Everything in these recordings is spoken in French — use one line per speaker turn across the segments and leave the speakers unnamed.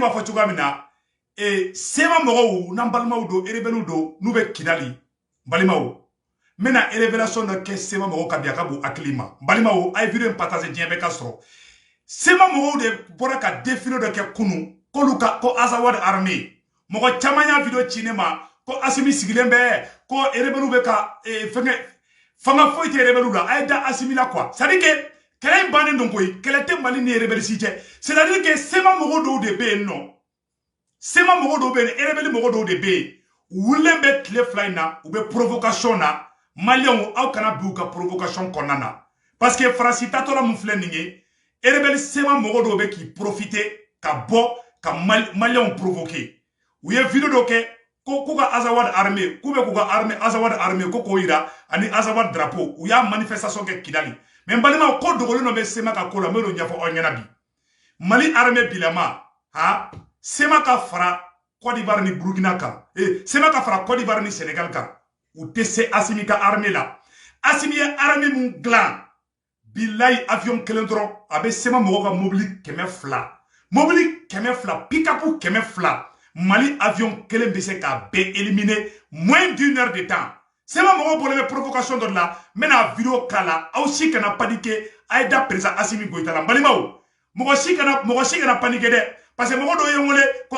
b'a fɔ cogoya min na sema mɔgɔw n'an balimaw don rebelles don n'u bɛ Kidali balimaw n bɛna révélation dɔ kɛ sema mɔgɔw ka bi a ka bon hakili ma balimaw a ye video in partager diɲɛ bɛɛ ka sɔrɔ sema mɔgɔw de bɔra ka défilé dɔ kɛ kunu k'olu ka ko Azawad armée mɔgɔ caman y'a video ci ne ma ko Asimi sigilen bɛ ko rebelles bɛ ka fanga foyi tɛ rebelles la a ye da Asimi la quoi c'est à dire que kɛlɛ in bannen don koyi kɛlɛ tɛ Mali ni rebelles si cɛ c'est à dire que sema mɔgɔw dɔw de bɛ yen nɔ sema mɔgɔw dɔw bɛ yen rebelles mɔgɔw dɔw de bɛ yen wulilen bɛ tile fila in na u bɛ provocation na Maliens aw kana bi u ka provocation kɔnɔna na parce que Faransi tatɔla mun filɛ nin ye rebelles sema mɔgɔw dɔw bɛ k'i profiter ka bɔ ka Maliens provoquer u ye video dɔ kɛ ko ka Azawad armée k'u bɛ k'u ka armée Azawad armée ko k'o yira ani Azawad drapeau u y'a manifestation kɛ Kidali mais balima ko dogolen dɔ bɛ sema ka ko la n bɛ n'o ɲɛfɔ aw ɲɛna bi Mali armée bilama sema ka fara Côte d'Ivoire ni Burkina kan sema ka fara Côte d'Ivoire ni Sénégal kan u tɛ se Asimi ka armée la Asimi ye armée mun dilan bilayi avion kelen dɔrɔn a bɛ sema mɔgɔw ka mobili 200 mobili 200 pick-up 200 Mali avion kelen bɛ se k'a bɛɛ éliminer moins d'une heure de temps sema mɔgɔw bɔlen bɛ provocation dɔ la n bɛna video k'a la aw si kana paniquer a ye da président Asimi Goïta la balimaw mɔgɔ si kana paniquer dɛ parce que mɔgɔ dɔw ye n wele ko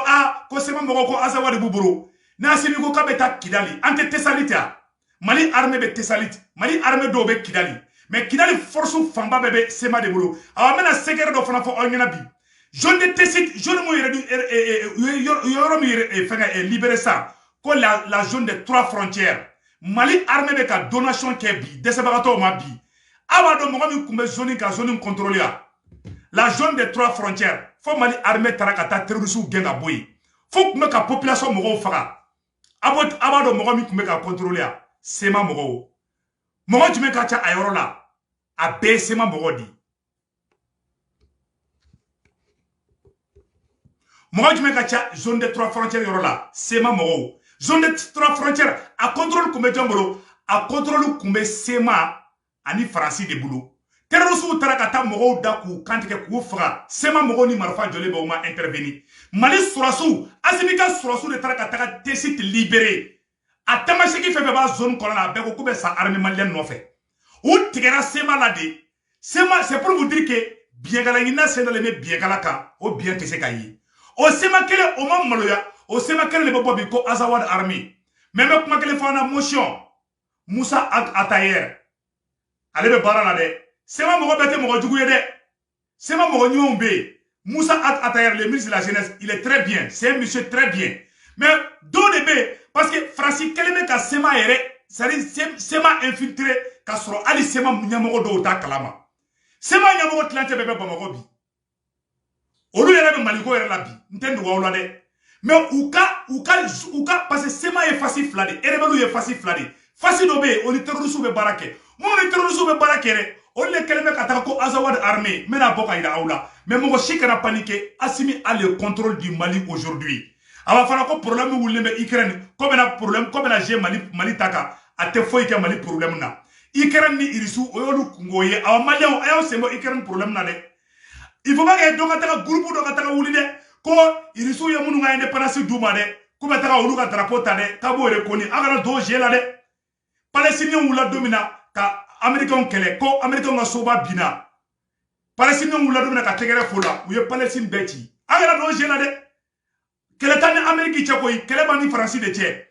ko sema mɔgɔw ko Azawad b'u bolo ni Asimi ko k'a bɛ taa Kidali an tɛ Tesalit yan Mali armée bɛ Tesalit Mali armée dɔw bɛ Kidali mais Kidali force fanba bɛɛ bɛ sema de bolo awɔ n bɛna secret dɔ fana fɔ aw ɲɛna bi zone de Tesit zone mun yɔrɔ min fɛngɛ libéré sa ko la zone des 3 frontières Mali armée bɛ ka donation kɛ bi dɛsɛbagatɔw ma bi aw b'a dɔn mɔgɔ min tun bɛ zone ka zone contrôler la zone des 3 frontières fo Mali armée taara ka taa terroristes gɛn ka bɔ yen fo tun bɛ ka population mɔgɔw faga a b'a dɔn mɔgɔ min tun bɛ ka contrôler sema mɔgɔw mɔgɔ jumɛn ka ca a yɔrɔ la a bɛɛ ye sema mɔgɔ di mɔgɔ jumɛn ka ca zone des 3 frontières yɔrɔ la sema mɔgɔw zone des 3 frontières a contrôle tun bɛ jɔn bolo a contrôle tun bɛ sema ani Faransi de bolo terroristes taara ka taa mɔgɔw da k'u kantigɛ k'u faga sema mɔgɔw ni marifa jɔlen bɛ u ma intervenir Mali sɔrɔsiw Asimi ka sɔrɔsiw de taara ka taga Tesit libéré a tamaseki fɛn fɛn b'a zone kɔnɔ na a bɛɛ ko k'u bɛ sa armée malienne nɔfɛ u tigɛra sema la de sema c'est pour vous dire que biɲɛkala ɲinina sen dalen bɛ biɲɛkala kan o biɲɛ tɛ se ka ye o sema kelen o ma maloya o sema kelen de bɛ bɔ bi ko Azawad armée mais n bɛ kuma kelen fɔ an na motion Musa Atayer ale bɛ baara la dɛ sema mɔgɔ bɛɛ tɛ mɔgɔ jugu ye dɛ sema mɔgɔ ɲumanw bɛ yen Musa Atayer le ministre de la jeunesse il est très bien c'est un monsieur très bien mais dɔw de bɛ yen parce que Faransi kelen bɛ ka sema yɛrɛ c'est-à-dire sema infiltré ka sɔrɔ hali sema ɲɛmɔgɔ dɔw t'a kalama sema ɲɛmɔgɔ tilancɛ bɛɛ bɛ Bamakɔ bi olu yɛrɛ bɛ Maliko yɛrɛ la bi n tɛ ndogo aw la dɛ mais u ka parce que sema ye fasi fila de rebelles ye fasi fila de fasi dɔ bɛ yen o ni terroristes bɛ baara kɛ minnu ni terroristes bɛ baara kɛ dɛ olu de kɛlen bɛ ka taga ko Azawad armée n bɛna bɔ ka yira aw la mais mɔgɔ si kana paniquer Asimi a le contrôle du Mali aujourd'hui a b'a fana ko problème wulilen bɛ Ukraine ko bɛna jouer Mali ta kan a tɛ foyi kɛ Mali problème na Ukraine ni Irisiw o y'olu kungo ye awɔ Maliens a y'aw sen bɔ Ukraine problème na dɛ il faut pas que dɔ ka taga groupe dɔ ka taga wuli dɛ ko Irisiw ye minnu ka indépendance d'u ma dɛ k'u bɛ taga olu ka drapeau ta dɛ k'a b'o reconnu a kana dɔw jouer la dɛ Palestiniens wulila don min na ka Américains kɛlɛ ko Américains ka soba binna Palestiniens wulila don min na ka tɛgɛrɛ fo la u ye Palestine bɛɛ ci a kana dɔw jouer la dɛ kɛlɛ t'an ni Amérique cɛ koyi kɛlɛ b'an ni Faransi de cɛ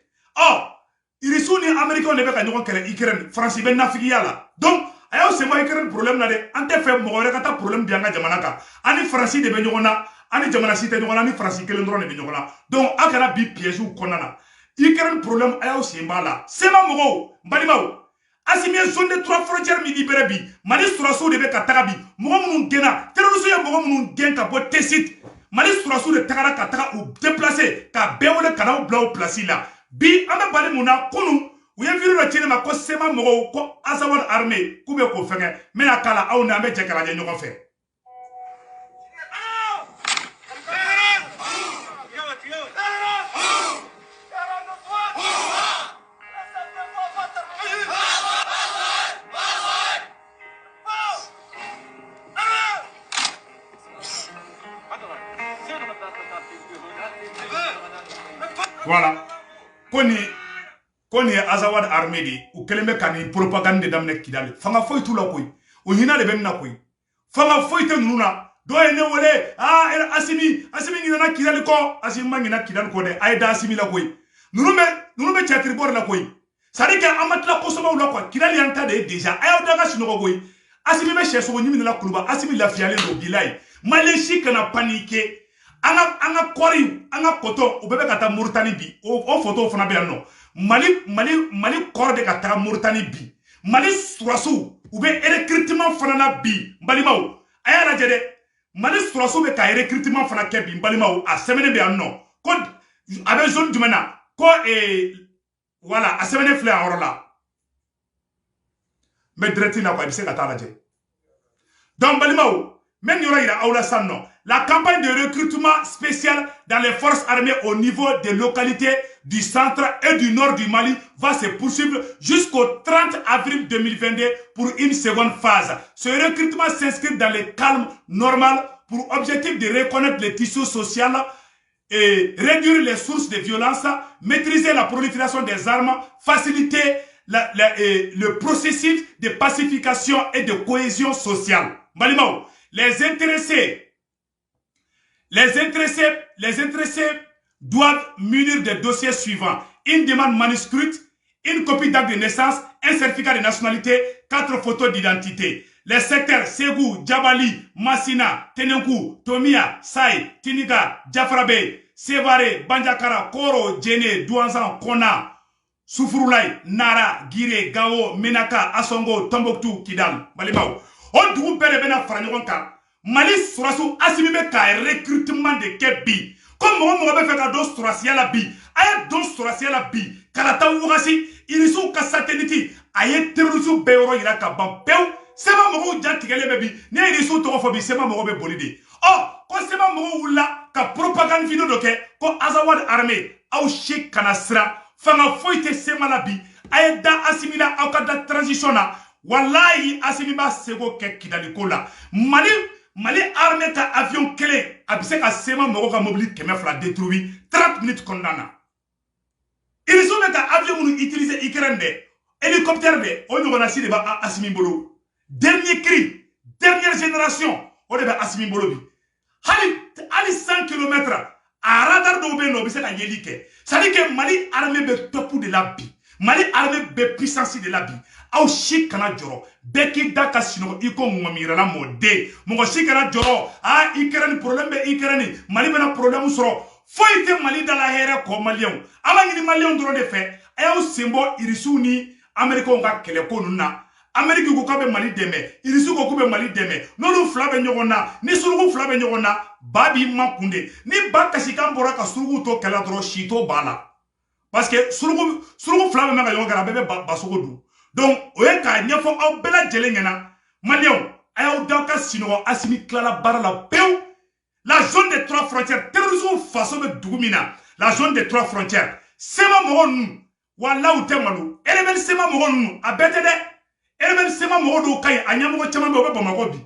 Irisiw ni Américains de bɛ ka ɲɔgɔn kɛlɛ Ukraine Faransi bɛ nafigiya la donc a y'aw sen bɔ Ukraine problème na dɛ an tɛ fɛ mɔgɔ wɛrɛ ka taa problème bi an ka jamana kan an ni Faransi de bɛ ɲɔgɔn na an ni jamana si tɛ ɲɔgɔn na an ni Faransi kelen dɔrɔn de bɛ ɲɔgɔn na donc a kana bi pièges kɔnɔna na Ukraine problème a y'aw sen b'a la sema mɔgɔw balimaw Asimi ye zone des 3 frontières min libéré bi Mali sɔrɔsiw de bɛ ka taga bi mɔgɔ minnu gɛnna terroristes ye mɔgɔ minnu gɛn ka bɔ Tesit Mali sɔrɔsiw de tagara ka taga u déplacer ka bɛɛ wele ka n'aw bila o place la bi an bɛ bali mun na kunun u ye video dɔ ci ne ma ko sema mɔgɔw ko Azawad armée k'u bɛ k'o fɛngɛ n bɛna k'a la aw ni an bɛ jɛ ka lajɛ ɲɔgɔn fɛ. Voilà. Koni Azawad armée di ou keleme kani propagande damne kidale. Fanga foy tout la koy. O hina le benna koy. Fanga foy te nuna. Do ene wole asimi ngina kidale ko asimi ngina kidale ko de ayda asimi la koy. Nunu chatri bor la koy. Sadika amatla ko soma la ko kidale yanta de déjà ayo daga sino koy. Asimi be cheso nyimi la kuluba asimi la fiale do bilay. Malaysie kana paniquer. Anga kori anga koto o bebe kata Mauritanie bi o photo fana be no Mali kor de kata Mauritanie bi Mali surasu ou be recrutement fana na bi mbalimaw aya la jede Mali surasu be ka recrutement fana ke bi mbalimaw a semaine be no ko avec zone du mena ko voilà a semaine flé en la mais dretina ko bi se kata la jede donc mbalimaw même y aura la campagne de recrutement spécial dans les forces armées au niveau des localités du centre et du nord du Mali va se poursuivre jusqu'au 30 avril 2022 pour une seconde phase. Ce recrutement s'inscrit dans le calme normal pour objectif de reconnaître les tissus sociaux et réduire les sources de violence, maîtriser la prolifération des armes, faciliter le processus de pacification et de cohésion sociale. Balimao, les intéressés doivent munir des dossiers suivants. Une demande manuscrite, une copie d'acte de naissance, un certificat de nationalité, 4 photos d'identité. Les secteurs Ségou, Djabali, Massina, Tenenkou, Tomia, Saï, Tiniga, Diafrabe, Sévaré, Banjakara, Koro, Djene, Douanzan, Kona, Soufroulaye, Nara, Guiré, Gao, Menaka, Asongo, Tombouctou, Kidal. Balimao. On doit bena Franyoka. Mali surasu asimibe ka recrutement de kebi. Comme on va faire dos surasia la bi. Aya dos surasia la bi. Karata wugasi irisu ka satellite. Aye terrorisme beoro ira ka bampeu. Sema mogo jatigele bebi. Ne irisu togofobi sema mogo be bolide. Oh, ko sema mogo wula ka propagande video doke ko Azawad armée au shik kanasra. Fanga foite sema la bi. Aye da asimila au ka da transition na. Wallahi asimiba sego ke kidaliko la. Mali armée ka avion clé abise ka sema mogo ka mobile keme fla détruit 30 minutes condamna. Ils ont ka avion nous utiliser Ukraine de hélicoptère de on y si de ba asimi bolo. Dernier cri, dernière génération on de ba asimi bolo bi. Ali 100 km à radar do be no bise ka yelike. Ça dit que Mali armée be top de la bi. Mali armée be puissance de la bi. Aw shi kana joro beki daka sino iko ngomira la mode mo shi kana joro Ukraine problème be Ukraine Mali bena problème soro foite Mali dala here ko malien ama ngini malien doro de fait ayaw sembo irisuni America nga kele ko nuna America ko ka be Mali deme irisu ko be Mali deme nolu fla be nyogona ni surugu fla be nyogona babi makunde ni bakasi kambora ka surugu to kala doro shito bala parce que surugu fla be mega yogara bebe basugo du. Donc, oye ka nyafo au bela jelengena Malion ayaw daka sino asimi klala bara la peu la zone des 3 frontières terrorisme façon de dugumina la zone des 3 frontières sema mogon wala utemalu elebel sema mogon abete de elebel sema mogon kay anyamo chama be Bamako bi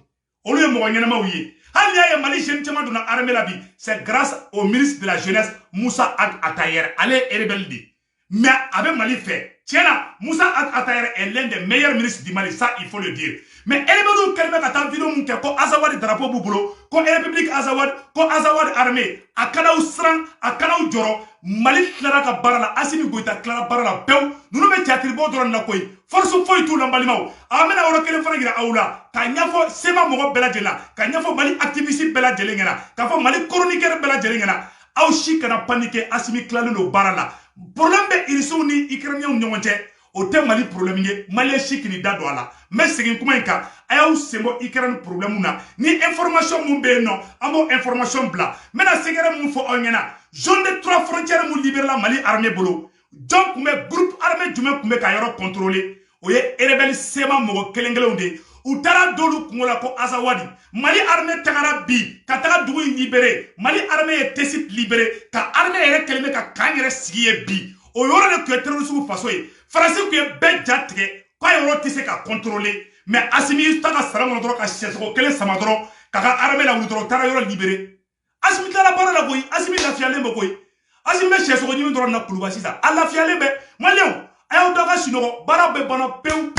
olu ye mogon nyana mawiye hali ya Mali jeune chama duna armée la bi c'est grâce au ministre de la jeunesse Moussa Atayer allez elebel di mais avec Mali fait tiens, Moussa Atayer est l'un des meilleurs ministres du Mali, ça il faut le dire. Mais elle veut quelqu'un qui a vidéo ko Azawad drapeau bubulo, ko République Azawad, ko Azawad armée, akana usran, akana ujoro, Mali clara ka barala, asimi goita clara barala pew, nous me théâtre bo doron na koy. Force foi tout l'ambalimao. Amena oro kele fana gira aula, ka nyafo sema mogo bela jela, ka nyafo Mali activiste bela jelengena, ka fo Mali chroniqueur bela jelengena. Aw shi kana paniquer asimi clara no barala. Problème be irisu ni Ukrainien nyonche o te Mali problème ye Mali shikini da do ala mais segin kuma inka ayaw sembo Ukraine problème na ni information mun be no amo information bla mena segere mun fo onyena zone de 3 frontières mun libérer la Mali armée bolo donc me groupe armée jume kumbe ka yoro contrôler oye rebelle sema mo kelengele onde utara dolu kungola ko Azawadi Mali armée tagara bi ka taga dugu libéré Mali armée tesit libéré ka armée ere kelme ka kanyere sigiye bi o yoro de que terrorisme faso yi français que be jatge ko yoro tise ka contrôler mais asimi taga saramo dro ka cheso kele samadro ka armée la wudro tara yoro libéré asimi tala bara la boy asimi la fiale mo boy Asimi be cheso nyimi dron na kuluba sisa. Ala fiale be malien. Ayo daga sinoko bara be bana peu.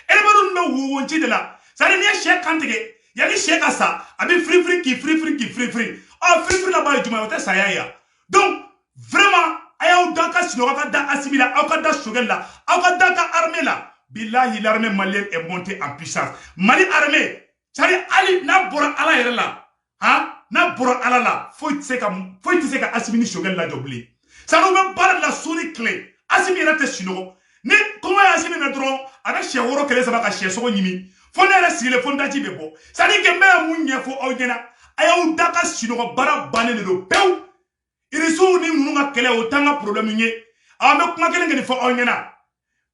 Elebelu me wonchi de la. Sari ni che kantege. Yani che kasa abi free ki. Ah free la ba juma yote sayaya. Donc vraiment ayo daga sinoko ka da Asimi la, au ka da Choguel la, au ka da ka armée la. Billahi l'armée malienne est montée en puissance. Mali armée, sari ali na bora ala yere la. Hein? Na bora ala la. Faut te ka Asimi ni Choguel la jobli. Ça nous met pas la souris clé. Asimi rate sino. Ni comment Asimi na dron avec chez woro kele ça va ka chez so nyimi. Fo na la sile fo ndaji bebo. Ça dit que me mu nyefo ogena. Aya daka sino bara bané do pew. Irisu ni munga kele otanga problème nye. Ame kuma kele ngeni fo ogena.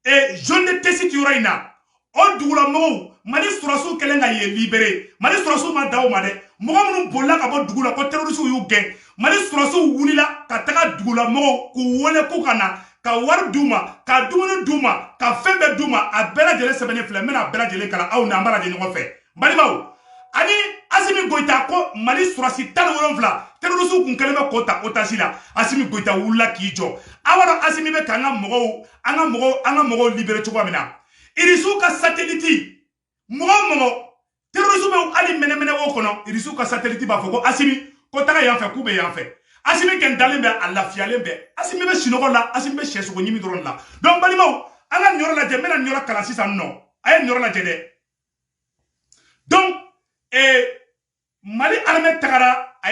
Et jeune de Tessit Uraina, on doula mou, mani surasu kelenga ye libéré, mani surasu ma daou made, mouamou bola kabo doula, ko terrorisou yu gen, mani surasu wunila, ka taga doula mou, ku wole koukana, ka war douma, ka doumou douma, ka febe douma, a bela jele sebene fle, mena bela jele kala, au nambara de nou fe. Balimaou, ani Asimi Goïta ko mali surasi tan wolonfla terrorisou kun keleme kota otasila Asimi Goïta wula kijo awara Asimi be kanga mogo anga mogo libéré choko mina irisu ka satellite mogo terrorisou be ali menemene wo kono irisu ka satellite ba foko Asimi ko taga yanfe kube yanfe Asimi ken dalembe alla fialembe Asimi be sinoko la Asimi be cheso ko nyimi doron la donc balimaw anga nyoro la je mena nyoro kala sisa no ay nyoro la je de donc Mali armée Tagara a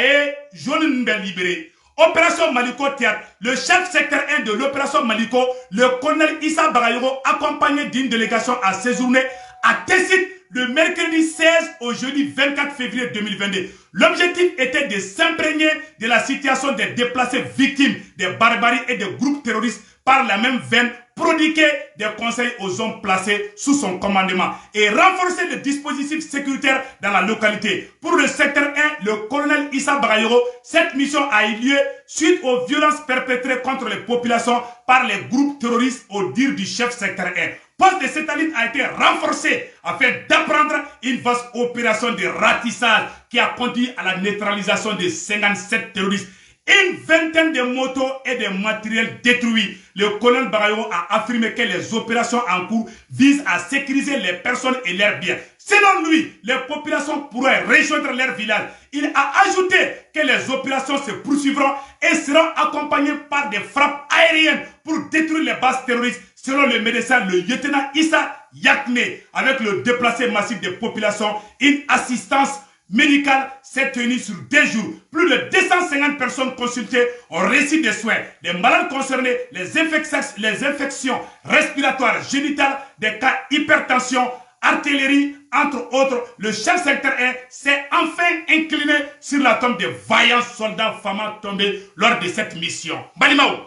jaune libéré. Opération Maliko Théâtre. Le chef secteur 1 de l'opération Maliko, le colonel Issa Bagayoko, accompagné d'une délégation à séjourner à Tessit le mercredi 16 au jeudi 24 février 2022. L'objectif était de s'imprégner de la situation des déplacés victimes des barbaries et des groupes terroristes par la même veine, prodiguer des conseils aux hommes placés sous son commandement et renforcer le dispositif sécuritaire dans la localité. Pour le secteur 1, le colonel Issa Bagayoko, cette mission a eu lieu suite aux violences perpétrées contre les populations par les groupes terroristes au dire du chef secteur 1. Poste de satellite a été renforcé afin d'apprendre une vaste opération de ratissage qui a conduit à la neutralisation de 57 terroristes. Une vingtaine de motos et de matériels détruits. Le colonel Bagayoko a affirmé que les opérations en cours visent à sécuriser les personnes et leurs biens. Selon lui, les populations pourraient rejoindre leur village. Il a ajouté que les opérations se poursuivront et seront accompagnées par des frappes aériennes pour détruire les bases terroristes. Selon le médecin, le lieutenant Issa Yakne, avec le déplacé massif des populations, une assistance médicale s'est tenue sur 2 jours. Plus de 250 personnes consultées ont reçu des soins. Les malades concernés, les infections respiratoires génitales, des cas hypertension, artillerie, entre autres. Le chef secteur 1 s'est enfin incliné sur la tombe des vaillants soldats femmes tombés lors de cette mission. Balimaou,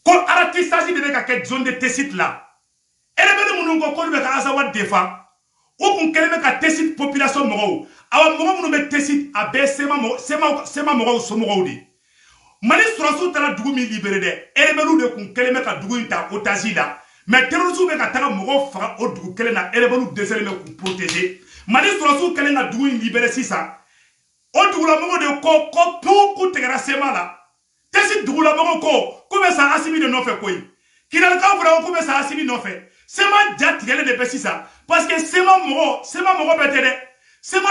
quand il s'agit de la zone de Tessit là, elle est venue nous dire que Azawad défend. Ou qu'on keleme ka Tessit population moro awa moro munu be Tessit abe sema moro so moro di mali surasu tala dugu mi libéré de elebelu de kun keleme ka dugu inta otaji la mais terrorisme be ka taga moro faga o dugu kelen na elebelu desele me kun protéger mali surasu kelen na dugu libéré sisa o dugu la moro de ko tout ku tegara sema la Tessit dugu la moro ko be sa Asimi de no fe koy kinal ka fura ko be sa Asimi no fe sema jatigele de pesisa parce que sema moro betere sema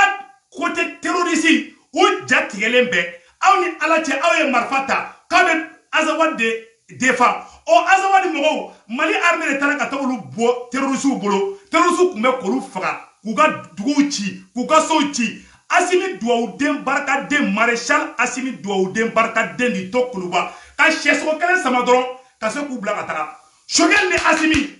côté terroriste ou jatigele be aw ni alache aw marfata kabe Azawad de défend o Azawad moro Mali armée de taraka tawlu bo terroriste bolo terroriste kumbe koru faga kuga duguchi kuga sochi Asimi Douaoudem barka de maréchal Asimi Douaoudem barka de ni tokuluba ka cheso kelen samadron ka se kubla katara Choguel ne Asimi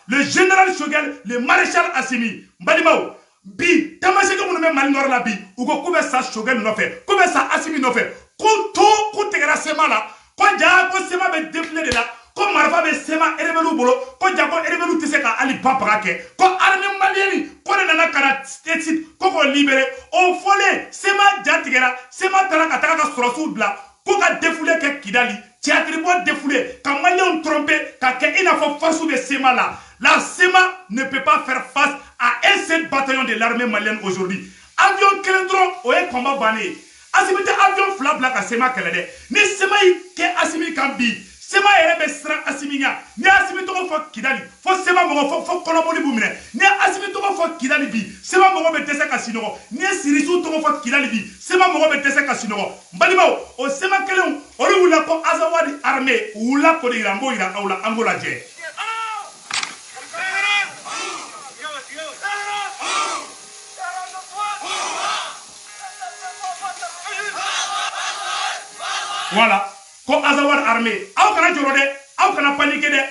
le général Choguel, le maréchal Assimi, Mbadimao, bi, tamaseke mounoume Mali Nord la bi, ou ko koube sa Choguel no fait, koube sa Assimi no fait, ko tegera sema la, ko ja ko sema be défilé de la, ko marfa be sema erebelu bolo, ko ja ko erebelu tise ka ali paprake, ko armée malienne, ko nana kana Tessit, ko libéré, on folé, sema jatigera, sema taraka taraka surasu bla, ko ka défilé ke Kidali. Théâtre défoulé, quand Maliens trompé, quand il a fait face de SEMA là, la SEMA ne peut pas faire face à un seul bataillon de l'armée malienne aujourd'hui. Avion Kelendron, ouais, combat banné. Asimite avion fila bila ka Sema kɛlɛ dɛ ni Sema y'i kɛ Asimi kan bi Sema yɛrɛ bɛ siran Asimi ɲɛ ni Asimi tɔgɔ fɔ Kidali fo Sema mɔgɔ fɔ kɔnɔboli b'u minɛ ni Asimi tɔgɔ fɔ Kidali bi Sema mɔgɔ bɛ dɛsɛ ka sinɔgɔ ni Sirisiw tɔgɔ fɔ Kidali bi Sema mɔgɔ bɛ dɛsɛ ka sinɔgɔ n balimaw o Sema kelenw olu wulila ko Azawadi armée u wulila k'o de yira n b'o yira aw la an b'o lajɛ. Voilà, ko Azawad armée aw kana jɔrɔ dɛ aw kana paniquer dɛ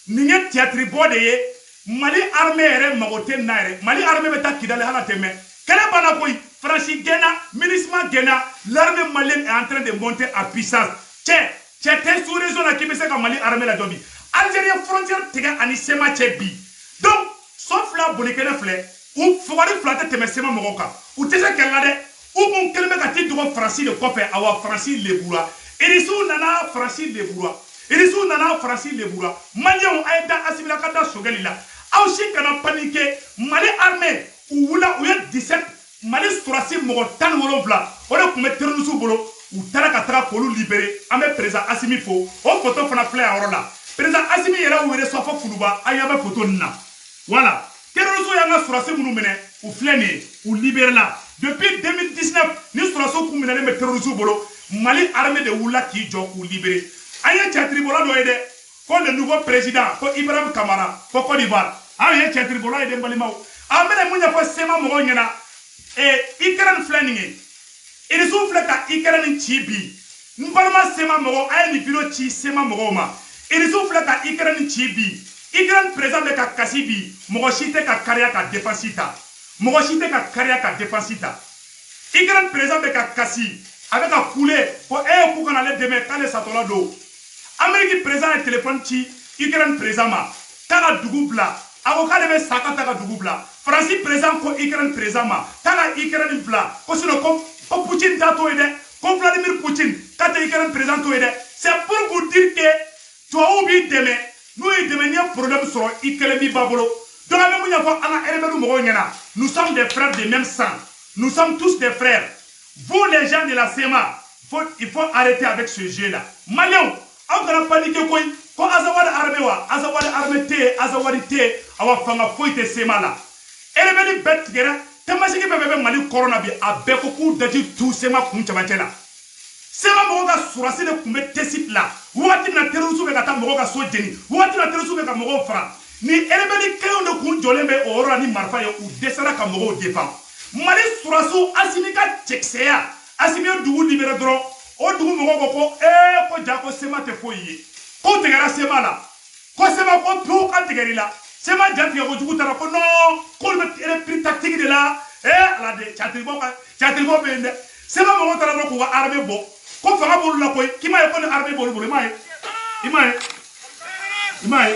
nin ye théâtre bɔ de ye Mali armée yɛrɛ mago tɛ na yɛrɛ Mali armée bɛ taa Kidali hala tɛ mɛn kɛlɛ banna koyi Faransi gɛnna MINUSMA gɛnna l'armée malienne est en train de monter en puissance cɛ tɛ sous région na k'i bɛ se ka Mali armée lajɔ bi Algérie frontière tigɛ ani Sema cɛ bi donc so fila bolikɛnɛ filɛ u fugari fila tɛ tɛmɛ Sema mɔgɔw kan u tɛ se kɛlɛ la dɛ u kun kɛlen bɛ ka t'i dogo Faransi de kɔfɛ awa Faransi lebura Irisiw nana Faransi lebura Irisiw nana Faransi lebura Maliens a ye da Asimi la ka da Sogɛli la aw si kana paniquer Mali armée u wula u ye 17 Mali surasi mɔgɔ 17 o de kun bɛ terroriste bolo u taara ka taga k'olu libérer an bɛ président Asimi fo o photo fana filɛ a yɔrɔ la président Asimi yɛrɛ wele Sɔfɔ Kuluba a y'a bɛ photo nin na voilà terroriste y'an ka surasi minnu minɛ u filɛ nin ye u libérer la depuis 2019 ni surasiw kun minɛlen bɛ terroriste bolo Mali armée de wula k'i jɔ k'u libérer an ye cɛtiribola dɔ ye dɛ ko le nouveau président ko Ibrahim Kamara ko Côte d'Ivoire an ye cɛtiribola ye dɛ balimaw an bɛna mun ɲɛfɔ Sema mɔgɔw ɲɛna Ukraine filɛ nin ye Irisiw filɛ ka Ukraine ci bi n balima Sema mɔgɔw a ye nin video ci Sema mɔgɔw ma Irisiw filɛ ka Ukraine ci bi Ukraine président bɛ ka kasi bi mɔgɔ si tɛ ka kariya ka défense ta mɔgɔ si tɛ ka kariya ka défense ta Ukraine président bɛ ka kasi a bɛ ka kule ko k'u kana ale dɛmɛ k'ale satɔla don Amérique président ye téléphone ci Ukraine président ma k'a ka dugu bila a ko k'ale bɛ sa ka taa ka dugu bila Faransi président ko Ukraine président ma k'a ka Ukraine bila ko sinon ko Poutine t'a to ye dɛ ko Vladimir Poutine k'a tɛ Ukraine président to ye dɛ c'est pour vous dire que tubabuw b'i dɛmɛ n'u y'i dɛmɛ n'i ye problème sɔrɔ i kelen b'i ba bolo donc an bɛ mun ɲɛfɔ an ka rebelle mɔgɔw ɲɛna nous sommes des frères de même sang nous sommes tous des frères. Vous les gens de la Sema, il faut arrêter avec ce jeu-là. Maliens, on va paniquer quoi? Quand Azawad armée wa, Azawad armée té, Azawad té, awa fanga foi te Sema là. Et les belles bêtes qui là, t'as pas si qui peut Mali corona bi a beaucoup de tout Sema kuncha bachela. Sema moga surasi de kumbe tesit là. Ouati na terrorisme ka ta moga so jeni. Ouati na terrorisme ka moga fra. Ni elebeli keo de kun jolembe ora ni marfa yo u desara ka moga défend. Mali surasu Asimi ka cɛkisɛya Asimi ye dugu libéré dɔrɔn o dugu mɔgɔw ko ko ja ko Sema tɛ foyi ye ko tigɛra Sema la ko Sema ko pewu ka tigɛr'i la Sema ja tigɛ kojugu taara ko non k'olu bɛ pris tactique de la ala de cɛtiribɔ bɛ yen dɛ Sema mɔgɔw taara dɔrɔn k'u ka armée bɔ ko fanga b'olu la koyi k'i m'a ye ko ni armée b'olu bolo i m'a ye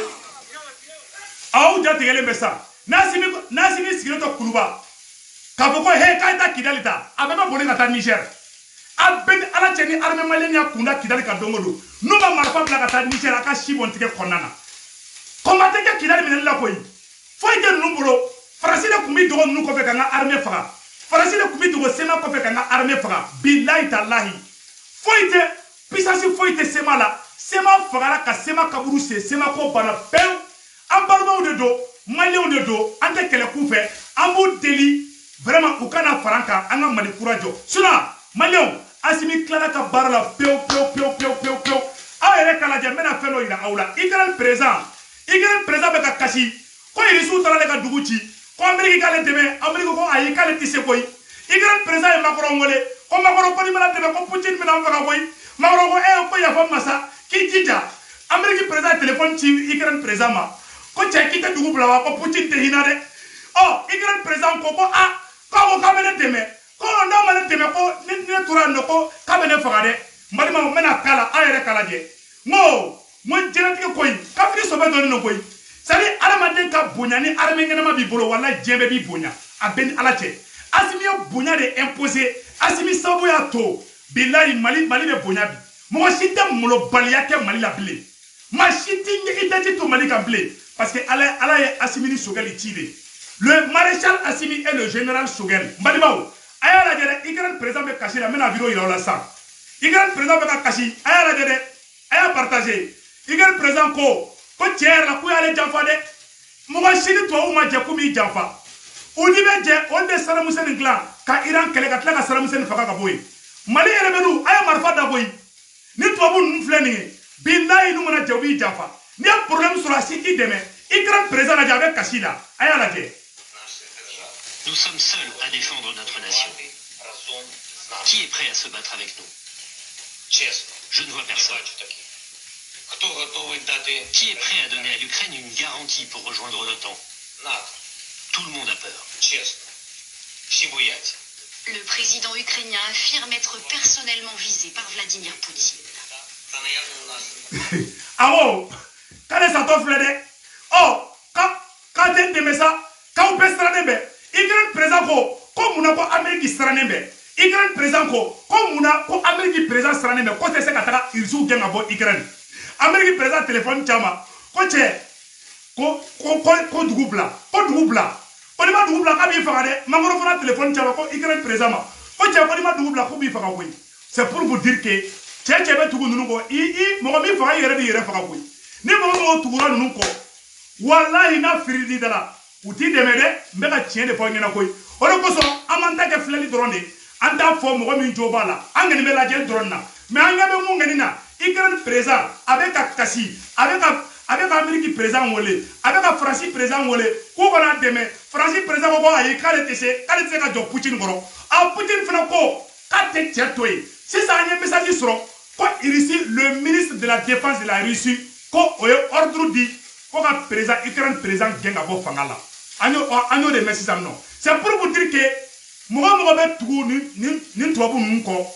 aw ja tigɛlen bɛ sa n'Asimi sigilen to Kuluba k'a fɔ ko k'a ta Kidali ta a bɛɛ bɛ boli ka taa Niger a bɛɛ ni ala cɛ ni armée malienne y'a kunda Kidali kan don o don n'u ma marifa bila ka taa Niger a ka si bɔn tigɛ kɔnɔna na combat tɛ kɛ Kidali minɛli la koyi foyi tɛ ninnu bolo Faransi de tun bɛ dogo ninnu kɔfɛ ka n ka armée faga Faransi de tun bɛ dogo Sema kɔfɛ ka n ka armée faga bilahi talahi foyi tɛ puissance foyi tɛ Sema la Sema fagara ka Sema kaburu sen Sema ko banna pewu an balimaw de don Maliens de don an tɛ kɛlɛ kun fɛ an b'u deli vraiment u kana fara an kan an ka Mali kura jɔ sinon Maliens Asimi tilala ka baara la pewu aw yɛrɛ k'a lajɛ n bɛna fɛn dɔ yira aw la Ukraine président bɛ ka kasi ko Irisiw taara ale ka dugu ci ko Amérique k'ale dɛmɛ Amérique ko ayi k'ale tɛ se koyi Ukraine président ye Macron wele ko Macron ko ni mana dɛmɛ ko Poutine bɛna an faga koyi Macron ko ko yafa masa k'i jija Amérique président ye téléphone ci Ukraine président ma ko cɛ k'i tɛ dugu bila wa ko Poutine tɛ hinɛ dɛ Ukraine président ko ko k'a bɛ ne dɛmɛ ko n'a ma ne dɛmɛ ko ne tora yen nɔ ko k'a bɛ ne faga dɛ n balimaw n bɛna k'a la an yɛrɛ k'a lajɛ n ko diɲɛlatigɛ ko in kafiri sɔbɛ dɔɔnin don koyi c'est à dire adamaden ka bonya ni armée ɲɛnama b'i bolo walahi diɲɛ bɛɛ b'i bonya a bɛɛ ni ala cɛ Asimi ye bonya de imposer Asimi sababu y'a to bilahi Mali bɛ bonya bi mɔgɔ si tɛ malobaliya kɛ Mali la bilen maa si tɛ ɲɛkitɛji to Mali kan bilen parce que ala ye Asimi ni Sogɛli ci de le maréchal Asimi et le général Sogɛli balimaw a y'a lajɛ dɛ Ukraine président bɛ kasi la n bɛna vidéo yira aw la sisan Ukraine président beka kashi aya la dede aya partager Ukraine président ko tiers la ku ale janfa de mo ga shini to o ma je ku mi janfa odi be je on de Saddam Hussein clan ka Iran kele ka tla ka Saddam Hussein faka ka boy Mali rebelu aya marfa da boy ni to bu nfle ni billahi nu mona je wi janfa ni a problème sur la cité demain Ukraine président la jabe kashi la aya la je.
Nous sommes seuls à défendre notre nation. Qui est prêt à se battre avec nous? Je ne vois personne. Qui est prêt à donner à l'Ukraine une garantie pour rejoindre l'OTAN? Tout le monde a peur.
Le président ukrainien affirme être personnellement visé par Vladimir Poutine.
Ah oh, quand est-ce que oh, quand tu es ça, quand on peut se rendre, Ukraine présent comme on a pas Amérique se rendre, Ukraine présent comme on a pas Amérique présent se rendre, quand c'est ça qu'attara ils jouent bien à Ukraine. Amérique présent téléphone chama, quand c'est ko dugubla, on est pas dugubla quand il fait mangoro fera téléphone chama, quand Ukraine présent ma, quand c'est on est pas dugubla quand il fait quoi, c'est pour vous dire que c'est que tout le monde moi mi fera yere yere fera quoi, ni moi tout le monde ko, wallahi na firidi dala. Uti demede mbeka tiende po ngena koy oro ko so amanta ke flali drone anda fo mo mi joba la angeni be la jel drone na mais anga be mo ngeni na Ukraine présent avec kasi avec Amérique présent wolé avec France présent wolé ko bana deme France présent ko ay kale tese ka jo Poutine goro a Poutine fana ko ka te tiatoy si ça un message sur ko ici le ministre de la défense de la Russie ko ordre dit ko ka président Ukraine présent genga bo fangala Agno de merci non. C'est pour vous dire que moi be tout ni to bu nko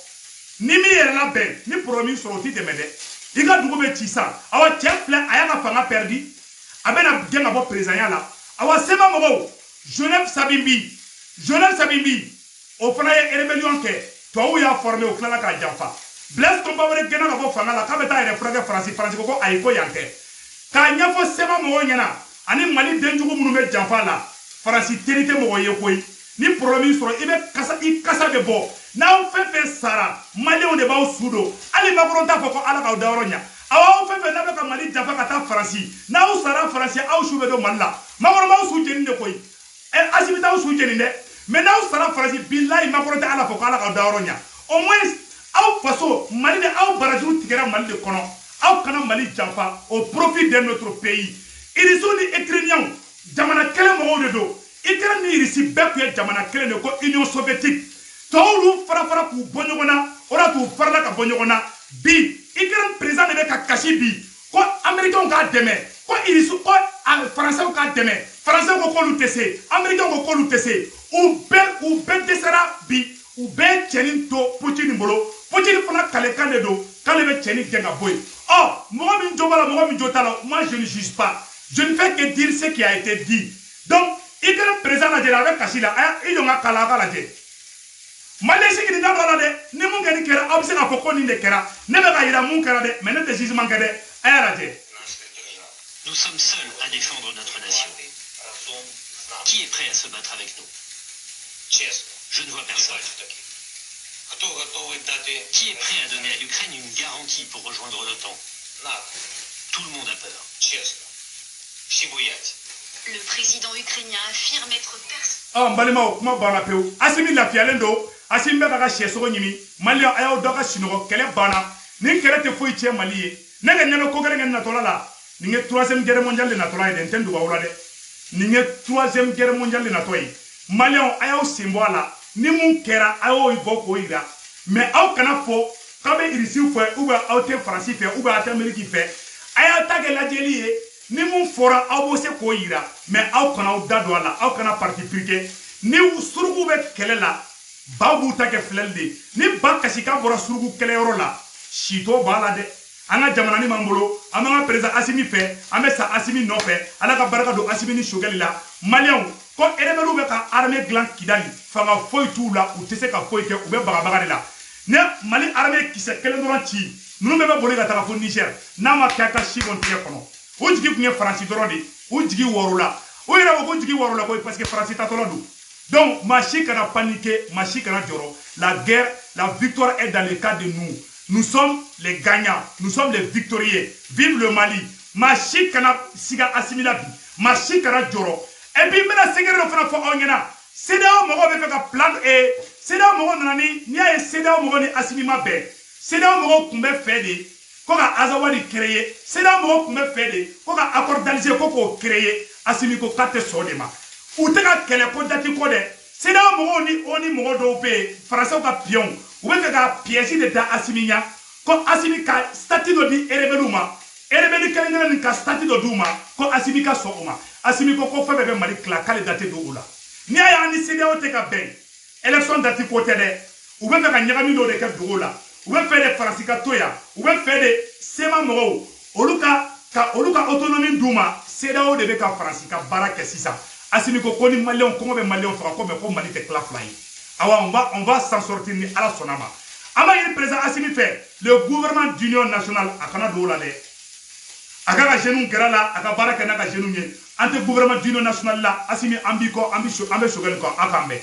ni mi yere la ben ni promis sur oti de mede. Iga dugo be tisa awa chefle aya ka fanga perdi abena genga bo président la awa sema mo Genève Sabimbi au fana ye rébellion ke to ya formé au clan ka jafa Blaise Compaoré genga ka bo fanga la ka beta ere frage France ko ay ko yanke ka nyafo sema mo nyana ani Mali denjugu munu be janfa la farasi terité mo ye koy ni promis sur ibe kasa de bo na on fait sara Mali on de ba sudo ali ba koronta foko ala ka dawronya awa on fait na be ka Mali janfa ka ta farasi na o sara farasi aw shube do malla magoro ma su jeni de koy e asibita o su jeni de mais na o sara farasi billahi ma koronta ala foko ala ka dawronya au moins aw faso Mali de aw baraju tigera Mali de kono aw kana Mali janfa au profit de notre pays. Ils sont les Ukrainiens, jamana kele mo de do. Ukraine ni risi bekwe jamana kele ne ko Union soviétique. Tawlu fara ku bonyogona, ora tu farla ka bonyogona. Bi Ukraine président ne ka kashi bi. Ko américain ka deme, ko ils sont ko français ka deme. Français ko lu tese, américain ko lu tese. Ou be desera bi, ou be chenin to Poutine mbolo. Poutine fana kale kande do, kale be chenin genga boy. Oh, moi mi jobala, moi mi jotala, moi je ne juge pas. Je ne fais que dire ce qui a été dit. Donc, il y a un président avec Kassila, il y a un Kalaka. Malaisie qui est dans la de, ne m'ont gagné qu'elle a observé à Foko ni de Kera, ne m'a pas eu la mounkara, mais ne te jugement qu'elle est à la de.
Nous sommes seuls à défendre notre nation. Qui est prêt à se battre avec nous? Je ne vois personne. Qui est prêt à donner à l'Ukraine une garantie pour rejoindre l'OTAN? Tout le monde a peur.
Le président ukrainien affirme être
personnellement. Oh, Mbalima, comment bana peu? Asimi la fialendo, Asimi baka cheso nyimi, Mali ayo doka shinoko, kele bana, ni kele te foi tie Mali. Nenge nyalo kokere ngena tola la. Ninge 3e guerre mondiale na tola ide ntendu wa ulade. Ninge 3e guerre mondiale na toyi. Mali ayo simbola, ni mun kera ayo iboko ira. Mais aw kana fo, kabe irisi fo, uba aw te France fe, uba te Amerique fe. Aya tage la jeli ni mun fora aw bo se ko yira mais aw kana aw dado ala aw kana parti piqué ni surugu be kele la babu ta ke flelde ni bakasi ka bora surugu kele yoro la shito bala de anga jamana ni mambolo amanga président Assimi fe amesa Assimi no fe ala ka baraka do Assimi ni shogali la malion ko erebelu be ka armée glan kidali fanga foy tout la ou tese ka foy ke ou be baga de la ne Mali armée qui se kele doranti nous be bolé ka ta fo Niger na ma kaka shibon tie kono o jigi kun ye France dorode o jigi worula o yera ko jigi worula ko parce que France ta tolo do donc machi kana paniquer machi kana joro la guerre la victoire est dans le cas de nous Nous sommes les gagnants, nous sommes les victorieux. Vive le Mali. Machi kana siga asimila bi. Machi kana joro. Et puis mena segere fana fo onyena. CEDEAO mogo be ka plan CEDEAO mogo nani ni ay CEDEAO mogo ni asimima be. CEDEAO mogo kumbe fede ko ka azawadi créer. CEDEAO mogo kumbe fede ko ka accord d'Alger ko créer asimi ko kate sodema. Ou te ka kele ko dati ko de. CEDEAO mogo ni oni mogo do be français ka pion. Ou be ka piège de ta asiminya ko asimi ka statut do di erebeluma. Erebeli kelengela ni ka statut do duma ko asimi ka sokuma. Asimi ko febe be mali kla kale date do ula. Ni aya ni CEDEAO te ka ben. Élection date côté de. Ou be ka nyagami do de ka do ula. Ou be fede Fransika toya. Ou be fede sema mogo. Oluka autonomie duma. CEDEAO de be ka Fransika baraka sisa. Asimi ko koni malien ko be malien fra ko me ko mali te kla fly. Awa on va s'en sortir ni ala sonama. Ama yini président Assimi fait le gouvernement d'union nationale akana do la de. Aga jeune kera la aga baraka na ga jeune nye ante gouvernement d'union nationale la Assimi ambiko ambition ambe shogal ko akambe